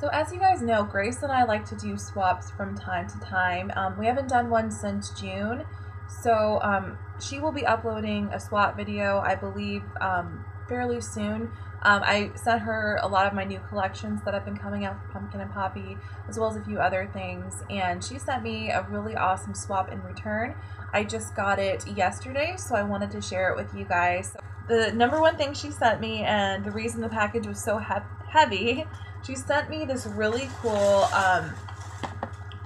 So as you guys know, Grace and I like to do swaps from time to time. We haven't done one since June, so she will be uploading a swap video, I believe, fairly soon. I sent her a lot of my new collections that have been coming out for Pumpkin and Poppy, as well as a few other things, and she sent me a really awesome swap in return. I just got it yesterday, so I wanted to share it with you guys. The number one thing she sent me, and the reason the package was so heavy, she sent me this really cool,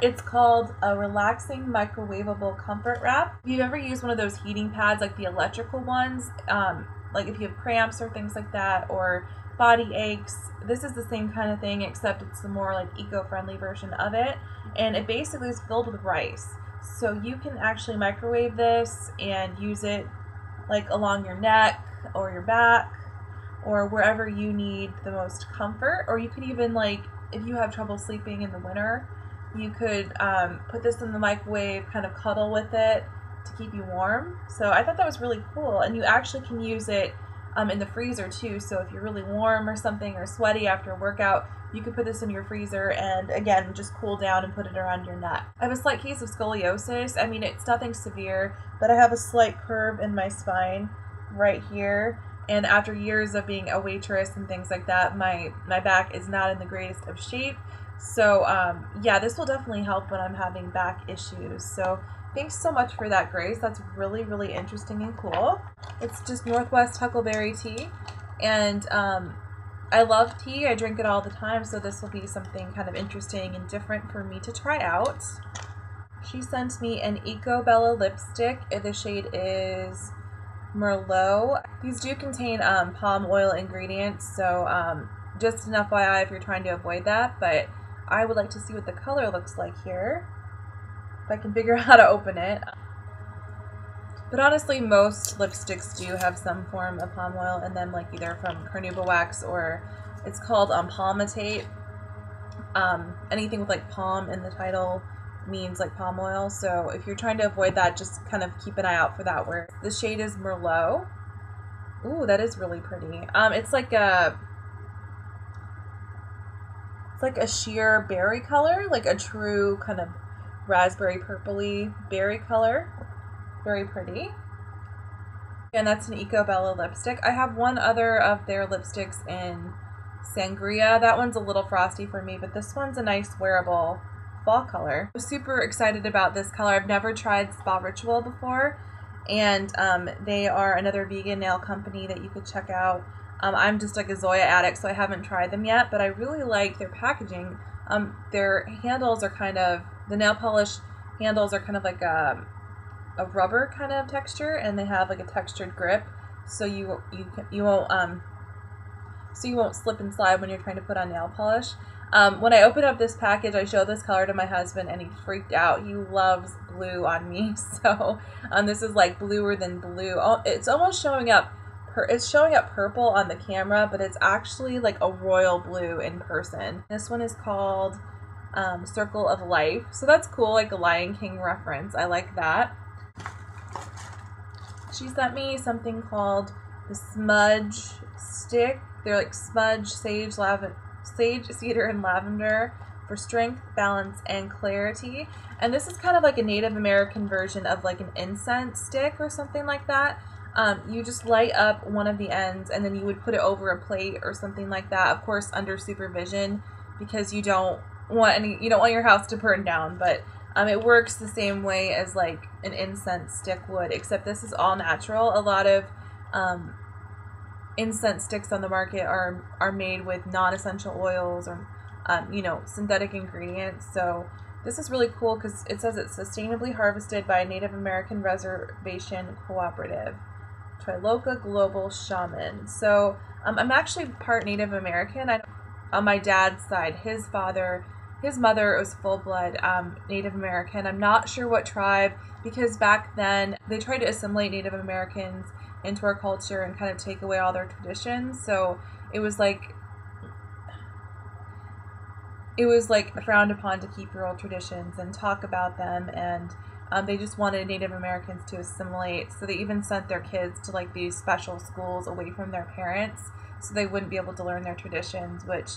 it's called a relaxing microwavable comfort wrap. If you've ever used one of those heating pads, like the electrical ones, like if you have cramps or things like that, or body aches, this is the same kind of thing, except it's the more like eco-friendly version of it, and it basically is filled with rice. So you can actually microwave this and use it like along your neck or your back, or wherever you need the most comfort. Or you could even, like, if you have trouble sleeping in the winter, you could put this in the microwave, kind of cuddle with it to keep you warm. So I thought that was really cool, and you actually can use it in the freezer too. So if you're really warm or something, or sweaty after a workout, you could put this in your freezer and again just cool down and put it around your neck. I have a slight case of scoliosis. I mean, it's nothing severe, but I have a slight curve in my spine right here. And after years of being a waitress and things like that, my back is not in the greatest of shape. So yeah, this will definitely help when I'm having back issues. So thanks so much for that, Grace. That's really, really interesting and cool. It's just Northwest Huckleberry tea. And I love tea. I drink it all the time. So this will be something kind of interesting and different for me to try out. She sent me an Eco Bella lipstick. The shade is Merlot. These do contain palm oil ingredients, so just an FYI if you're trying to avoid that, but I would like to see what the color looks like here, if I can figure out how to open it. But honestly, most lipsticks do have some form of palm oil in them, like either from carnauba wax, or it's called palmitate. Anything with like palm in the title means like palm oil, so if you're trying to avoid that, just kind of keep an eye out for that word. The shade is Merlot. Ooh, that is really pretty. It's like a sheer berry color, like a true kind of raspberry purpley berry color. Very pretty. And that's an Eco Bella lipstick. I have one other of their lipsticks in Sangria. That one's a little frosty for me, but this one's a nice wearable fall color. I'm super excited about this color. I've never tried Spa Ritual before, and they are another vegan nail company that you could check out. I'm just like a Zoya addict, so I haven't tried them yet, but I really like their packaging. Their handles are kind of, the nail polish handles are kind of like a rubber kind of texture, and they have like a textured grip, so you won't slip and slide when you're trying to put on nail polish. When I opened up this package, I showed this color to my husband, and he freaked out. He loves blue on me, so this is like bluer than blue. Oh, it's almost showing up. It's showing up purple on the camera, but it's actually like a royal blue in person. This one is called Circle of Life, so that's cool, like a Lion King reference. I like that. She sent me something called the Smudge Stick. They're like smudge, sage, cedar, and lavender for strength, balance, and clarity. And this is kind of like a Native American version of like an incense stick or something like that. You just light up one of the ends, and then you would put it over a plate or something like that, of course under supervision, because you don't want your house to burn down. But it works the same way as like an incense stick would, except this is all natural. A lot of incense sticks on the market are made with non-essential oils or synthetic ingredients. So this is really cool because it says it's sustainably harvested by a Native American reservation cooperative, Triloka Global Shaman. So I'm actually part Native American. On my dad's side, his mother was full-blood Native American. I'm not sure what tribe, because back then they tried to assimilate Native Americans into our culture and kind of take away all their traditions. So it was like frowned upon to keep your old traditions and talk about them, and they just wanted Native Americans to assimilate. So they even sent their kids to like these special schools away from their parents, so they wouldn't be able to learn their traditions, which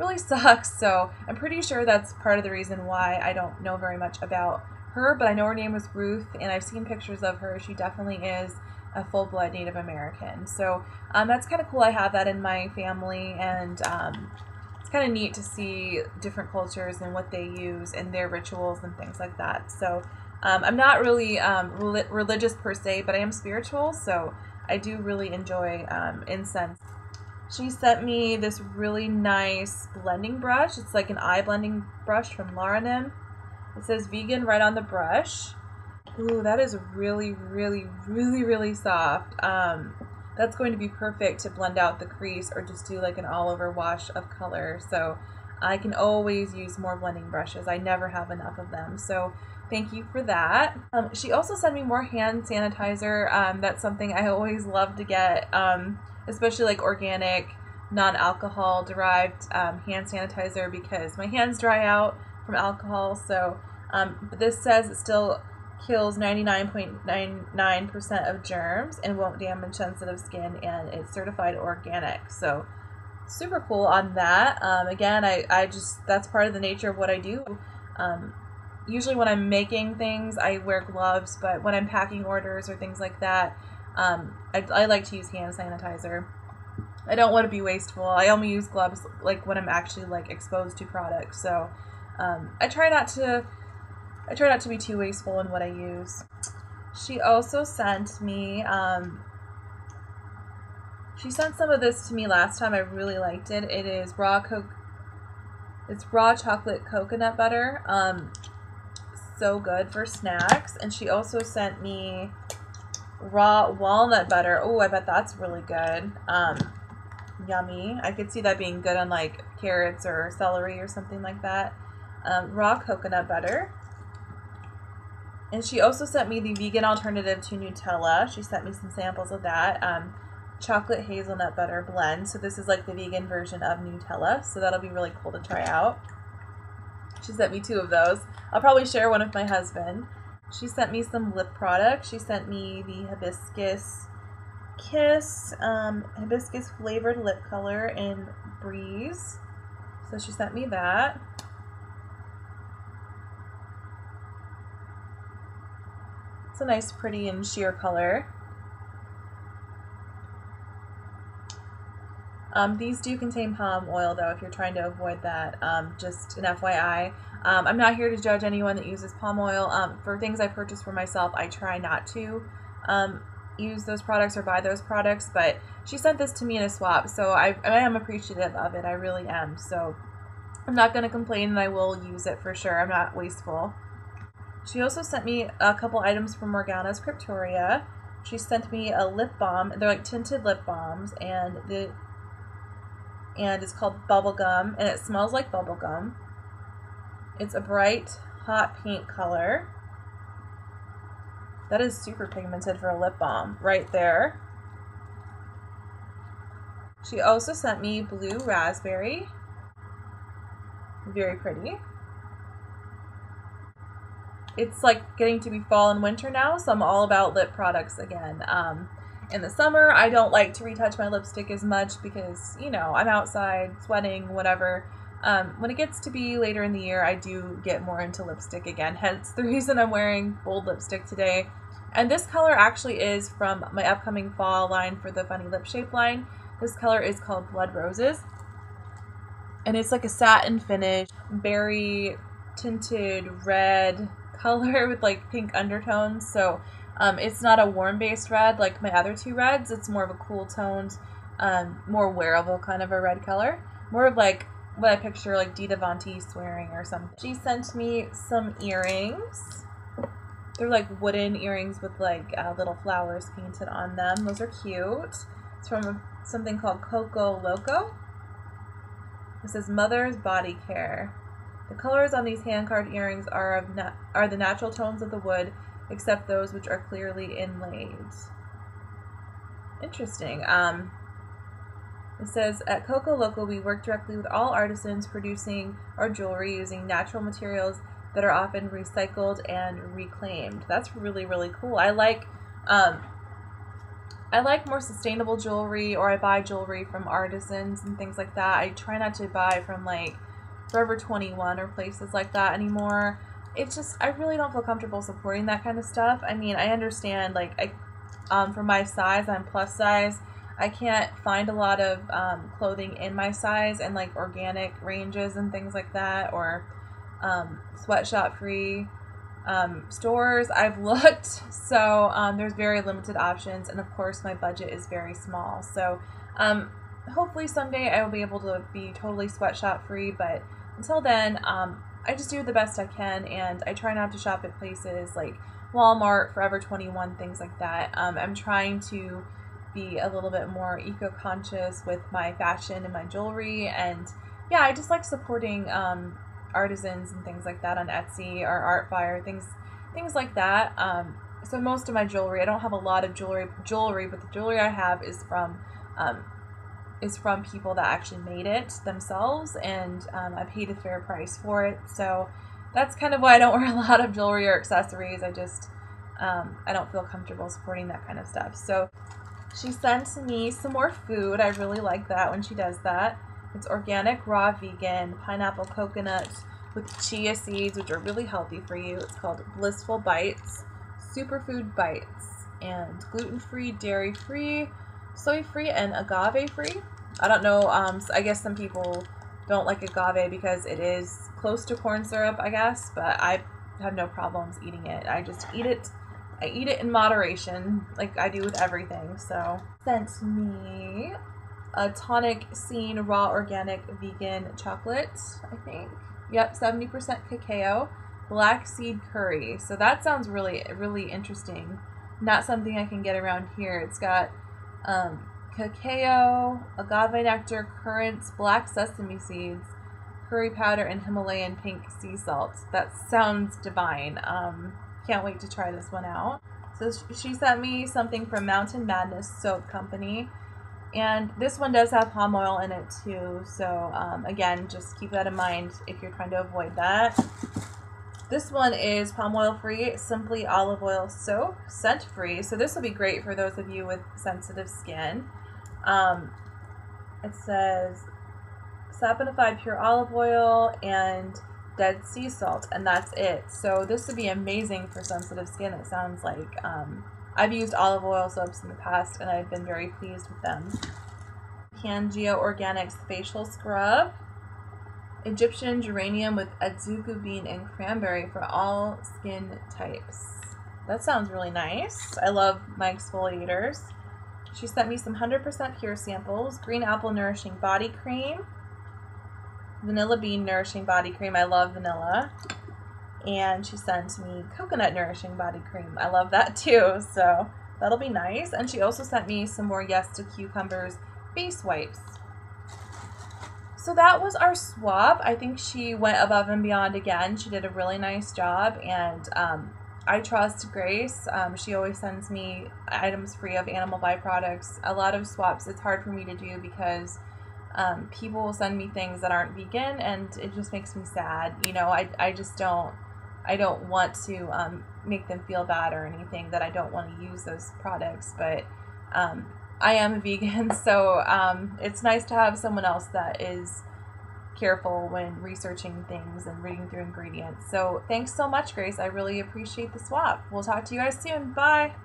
really sucks. So I'm pretty sure that's part of the reason why I don't know very much about her, but I know her name was Ruth, and I've seen pictures of her. She definitely is a full-blood Native American. So that's kind of cool. I have that in my family, and it's kind of neat to see different cultures and what they use in their rituals and things like that. So I'm not really religious per se, but I am spiritual, so I do really enjoy incense. She sent me this really nice blending brush. It's like an eye blending brush from Lauranim. It says vegan right on the brush. Ooh, that is really, really, really, really soft. That's going to be perfect to blend out the crease or just do like an all-over wash of color. So I can always use more blending brushes. I never have enough of them. So thank you for that. She also sent me more hand sanitizer. That's something I always love to get, especially like organic, non-alcohol derived hand sanitizer, because my hands dry out from alcohol. So this says it still kills 99.99% of germs and won't damage sensitive skin, and it's certified organic. So super cool on that. Again, I just, that's part of the nature of what I do. Usually when I'm making things, I wear gloves, but when I'm packing orders or things like that, I like to use hand sanitizer. I don't want to be wasteful. I only use gloves like when I'm actually like exposed to products. So I try not to be too wasteful in what I use. She also sent me, she sent some of this to me last time. I really liked it. It is it's raw chocolate coconut butter. So good for snacks. And she also sent me raw walnut butter. Oh, I bet that's really good. Yummy. I could see that being good on like carrots or celery or something like that. Raw coconut butter. And she also sent me the vegan alternative to Nutella. She sent me some samples of that. Chocolate hazelnut butter blend. So this is like the vegan version of Nutella. So that'll be really cool to try out. She sent me 2 of those. I'll probably share one with my husband. She sent me some lip products. She sent me the Hibiscus Kiss hibiscus flavored lip color in Breeze. So she sent me that. It's a nice, pretty, and sheer color. These do contain palm oil, though, if you're trying to avoid that. Just an FYI. I'm not here to judge anyone that uses palm oil. For things I purchase for myself, I try not to use those products or buy those products, but she sent this to me in a swap, so I am appreciative of it. I really am. So I'm not going to complain, and I will use it for sure. I'm not wasteful. She also sent me a couple items from Morgana's Cryptoria. She sent me a lip balm. They're like tinted lip balms, and it's called Bubblegum, and it smells like bubblegum. It's a bright, hot pink color. That is super pigmented for a lip balm right there. She also sent me blue raspberry. Very pretty. It's like getting to be fall and winter now, so I'm all about lip products again. In the summer, I don't like to retouch my lipstick as much because, you know, I'm outside, sweating, whatever. When it gets to be later in the year, I do get more into lipstick again, hence the reason I'm wearing bold lipstick today. And this color actually is from my upcoming fall line for the Funny Lip Shape line. This color is called Blood Roses. And it's like a satin finish, berry tinted red color with like pink undertones. So it's not a warm based red like my other 2 reds. It's more of a cool toned, more wearable kind of a red color. More of like what I picture like Dita Von Teese wearing or something. She sent me some earrings. They're like wooden earrings with like little flowers painted on them. Those are cute. It's from something called Coco Loco. It says Mother's Body Care. The colors on these hand-carved earrings are the natural tones of the wood, except those which are clearly inlaid. Interesting. It says, at Coco Loco, we work directly with all artisans producing our jewelry using natural materials that are often recycled and reclaimed. That's really, really cool. I like I like more sustainable jewelry, or I buy jewelry from artisans and things like that. I try not to buy from like Forever 21 or places like that anymore. It's just, I really don't feel comfortable supporting that kind of stuff. I mean, I understand, like, for my size, I'm plus size. I can't find a lot of clothing in my size and like organic ranges and things like that, or sweatshop free stores. I've looked, so there's very limited options, and of course my budget is very small. So hopefully someday I will be able to be totally sweatshop free, but until then, I just do the best I can, and I try not to shop at places like Walmart, Forever 21, things like that. I'm trying to be a little bit more eco-conscious with my fashion and my jewelry, and yeah, I just like supporting artisans and things like that on Etsy or Artfire, things like that. So most of my jewelry, I don't have a lot of jewelry, but the jewelry I have is from people that actually made it themselves, and I paid a fair price for it. So that's kind of why I don't wear a lot of jewelry or accessories. I just I don't feel comfortable supporting that kind of stuff. So she sent me some more food. I really like that when she does that. It's organic, raw, vegan, pineapple coconut with chia seeds, which are really healthy for you. It's called Blissful Bites, Superfood Bites, and gluten-free, dairy-free, soy-free, and agave-free. I don't know, I guess some people don't like agave because it is close to corn syrup, I guess, but I have no problems eating it. I just eat it. I eat it in moderation, like I do with everything. So sent me a Tonic Scene raw organic vegan chocolate, I think. Yep, 70% cacao, black seed curry. So that sounds really, really interesting. Not something I can get around here. It's got cacao, agave nectar, currants, black sesame seeds, curry powder, and Himalayan pink sea salt. That sounds divine. Can't wait to try this one out. So she sent me something from Mountain Madness Soap Company, and this one does have palm oil in it too. So again, just keep that in mind if you're trying to avoid that. This one is palm oil free, simply olive oil soap, scent free. So this will be great for those of you with sensitive skin. It says saponified pure olive oil and dead sea salt, and that's it. So this would be amazing for sensitive skin, it sounds like. I've used olive oil soaps in the past, and I've been very pleased with them. Pangea Organics Facial Scrub. Egyptian geranium with adzuku bean and cranberry for all skin types. That sounds really nice. I love my exfoliators. She sent me some 100% pure samples. Green apple nourishing body cream. Vanilla bean nourishing body cream. I love vanilla. And she sent me coconut nourishing body cream. I love that too, so that'll be nice. And she also sent me some more Yes to Cucumbers face wipes. So that was our swap. I think she went above and beyond again. She did a really nice job, and I trust Grace. She always sends me items free of animal byproducts. A lot of swaps it's hard for me to do because people will send me things that aren't vegan, and it just makes me sad. You know, I just don't want to make them feel bad or anything that I don't want to use those products, but I am a vegan, so it's nice to have someone else that is careful when researching things and reading through ingredients. So thanks so much, Grace. I really appreciate the swap. We'll talk to you guys soon. Bye!